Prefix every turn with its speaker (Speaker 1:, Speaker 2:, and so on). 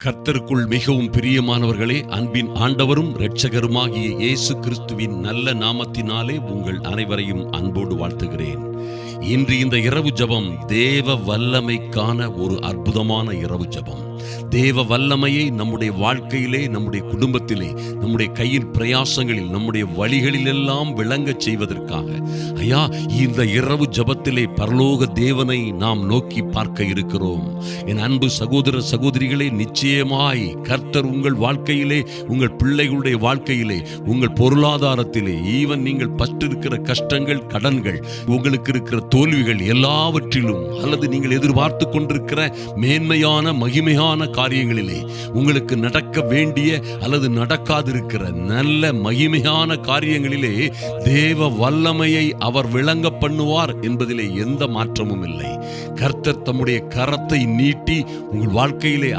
Speaker 1: கர்த்தருக்குள் மிகவும் பிரியமானவர்களே, அன்பின் ஆண்டவரும் இரட்சகருமாகிய இயேசு கிறிஸ்துவின் நல்ல நாமத்தினாலே உங்கள் அனைவரையும் அன்போடு வாழ்த்துகிறேன். இன்று இந்த இரவு ஜெபம் தேவ வல்லமைக்கான ஒரு அற்புதமான இரவு ஜெபம். தேவ வல்லமையை நம்முடைய வாழ்க்கையிலே, நம்முடைய குடும்பத்திலே, நம்முடைய கையின் பிரயாசங்களில், நம்முடைய வழிகளிலெல்லாம் விளங்கச் செய்வதற்காக ஐயா இந்த இரவு ஜெபத்திலே பரலோக தேவனை நாம் நோக்கி பார்க்க இருக்கிறோம். என் அன்பு சகோதர சகோதரிகளே, நிச்சயமாய் கர்த்தர் உங்கள் வாழ்க்கையிலே, உங்கள் பிள்ளைகளுடைய வாழ்க்கையிலே, உங்கள் பொருளாதாரத்திலே, ஈவன் நீங்கள் பற்றிருக்கிற கஷ்டங்கள், கடன்கள், உங்களுக்கு இருக்கிற தோல்விகள் எல்லாவற்றிலும், அல்லது நீங்கள் எதிர்பார்த்து கொண்டிருக்கிற மேன்மையான மகிமையான காரியங்களிலே, உங்களுக்கு நடக்க வேண்டிய அல்லது நடக்காதிருக்கிற நல்ல மகிமையான காரியங்களிலே தேவ வல்லமையை அவர் விளங்க பண்ணுவார் என்பதிலே எந்த மாற்றமும் இல்லை. கர்த்தர் தம்முடைய கரத்தை நீட்டி உங்கள் வாழ்க்கையிலே